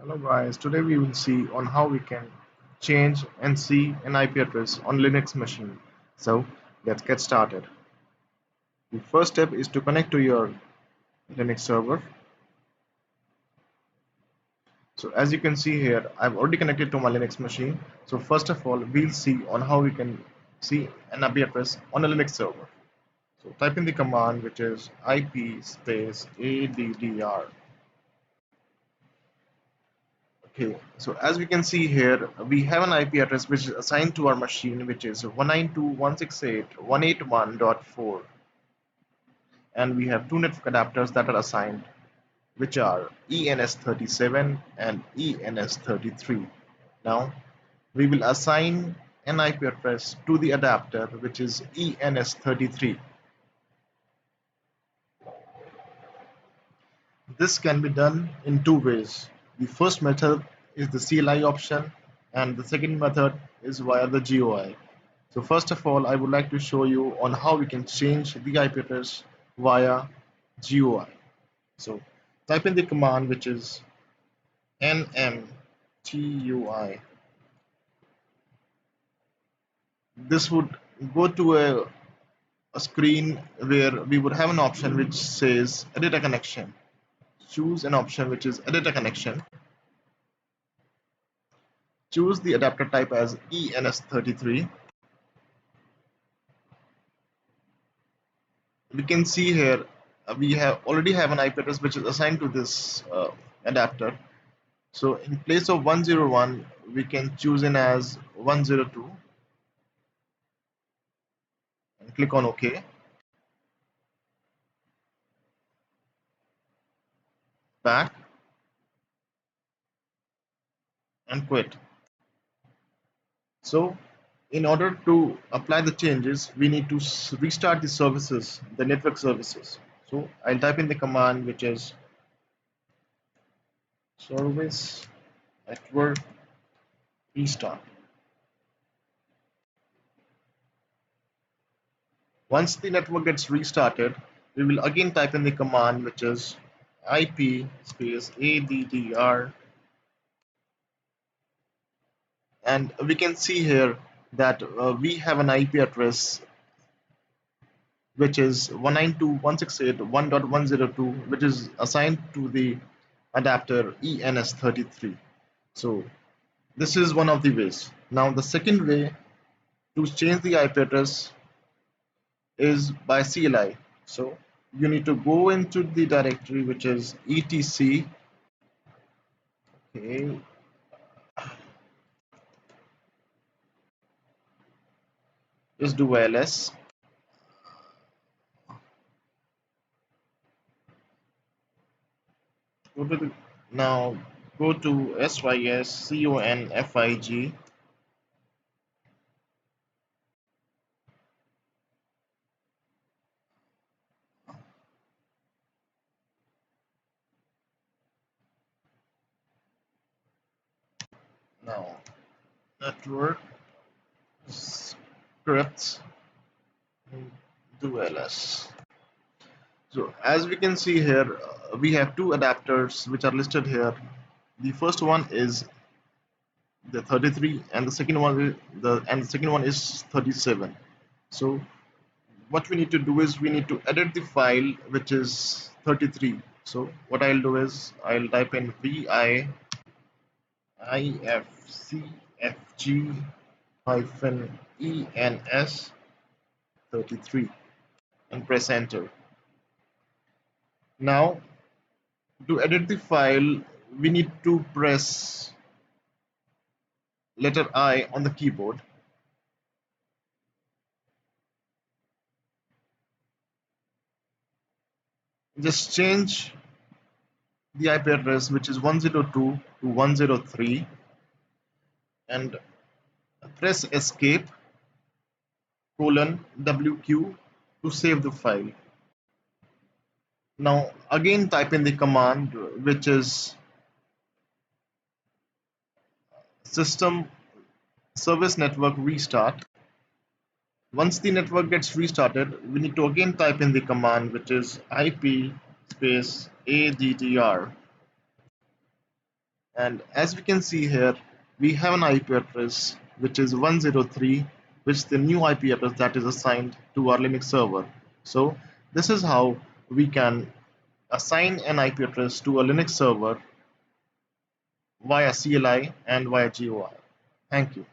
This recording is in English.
Hello guys, today we will see on how we can change and see an IP address on Linux machine. So let's get started. The first step is to connect to your Linux server. So as you can see here, I've already connected to my Linux machine. So first of all, we'll see on how we can see an IP address on a Linux server. So type in the command which is IP space addr. Okay, so as we can see here, we have an IP address which is assigned to our machine, which is 192.168.181.4, and we have two network adapters that are assigned, which are ENS37 and ENS33. Now, we will assign an IP address to the adapter, which is ENS33. This can be done in two ways. The first method is the CLI option, and the second method is via the GUI. So first of all, I would like to show you on how we can change the IP address via GUI. So type in the command which is nmtui. This would go to a screen where we would have an option which says edit a connection. Choose an option which is edit a connection. Choose the adapter type as ENS33. We can see here we have already have an IP address which is assigned to this adapter. So in place of 101, we can choose in as 102 and click on OK. Back and quit. So in order to apply the changes, we need to restart the services, the network services. So I'll type in the command which is service network restart. Once the network gets restarted, we will again type in the command which is IP space addr, and we can see here that we have an IP address which is 192.168.1.102, which is assigned to the adapter ENS33. So this is one of the ways. Now the second way to change the IP address is by CLI. So you need to go into the directory which is etc. Okay, just do ls. Go to the, now go to sysconfig. Now network scripts, do ls. So as we can see here, we have two adapters which are listed here. The first one is the 33, and the second one is the 37. So what we need to do is we need to edit the file which is 33. So what I'll do is I'll type in vi ifcfg hyphen ens 33 and press enter. Now to edit the file, we need to press letter I on the keyboard. Just change the IP address which is 102 to 103 and press escape colon wq to save the file. Now again type in the command which is system service network restart. Once the network gets restarted, we need to again type in the command which is IP space addr. And as we can see here, we have an IP address which is 103, which is the new IP address that is assigned to our Linux server. So this is how we can assign an IP address to a Linux server via CLI and via GUI. Thank you.